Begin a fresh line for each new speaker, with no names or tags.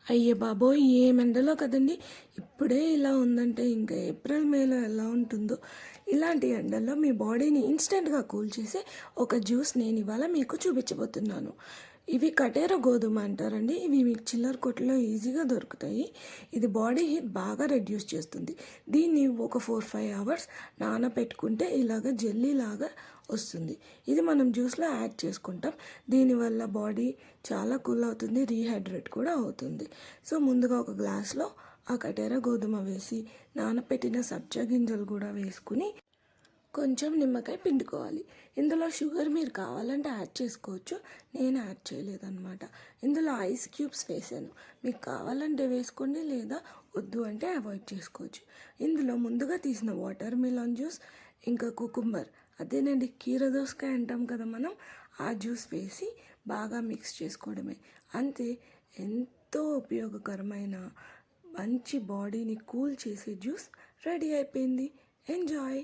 అయ్య బాబోయ్! ఏం ఎండలో కదండీ! ఇప్పుడే ఇలా ఉందంటే ఇంకా ఏప్రిల్, మేలో ఎలా ఉంటుందో. ఇలాంటి ఎండల్లో మీ బాడీని ఇన్స్టెంట్‌గా కూల్ చేసే ఒక జ్యూస్ నేను ఇవాళ మీకు చూపించబోతున్నాను. ఇవి కటేర గోధుమ అంటారండి. ఇవి మీకు చిల్లర కొట్టులో ఈజీగా దొరుకుతాయి. ఇది బాడీ హీట్ బాగా రెడ్యూస్ చేస్తుంది. దీన్ని ఒక 4-5 అవర్స్ నానబెట్టుకుంటే ఇలాగ జెల్లీలాగా వస్తుంది. ఇది మనం జ్యూస్లో యాడ్ చేసుకుంటాం. దీనివల్ల బాడీ చాలా కూల్ అవుతుంది, రీహైడ్రేట్ కూడా అవుతుంది. సో ముందుగా ఒక గ్లాస్లో ఆ కటేర గోధుమ వేసి నానబెట్టిన సబ్జా గింజలు కూడా వేసుకుని కొంచెం నిమ్మకాయ పిండుకోవాలి. ఇందులో షుగర్ మీరు కావాలంటే యాడ్ చేసుకోవచ్చు. నేను యాడ్ చేయలేదన్నమాట. ఇందులో ఐస్ క్యూబ్స్ వేసాను. మీకు కావాలంటే వేసుకోండి, లేదా వద్దు అంటే అవాయిడ్ చేసుకోవచ్చు. ఇందులో ముందుగా తీసిన వాటర్ మిలన్ జ్యూస్, ఇంకా కుకుంబర్, అదేనండి కీరదోసకాయ అంటాం కదా మనం, ఆ జ్యూస్ వేసి బాగా మిక్స్ చేసుకోవడమే. అంతే, ఎంతో ఉపయోగకరమైన మంచి బాడీని కూల్ చేసే జ్యూస్ రెడీ అయిపోయింది. ఎంజాయ్.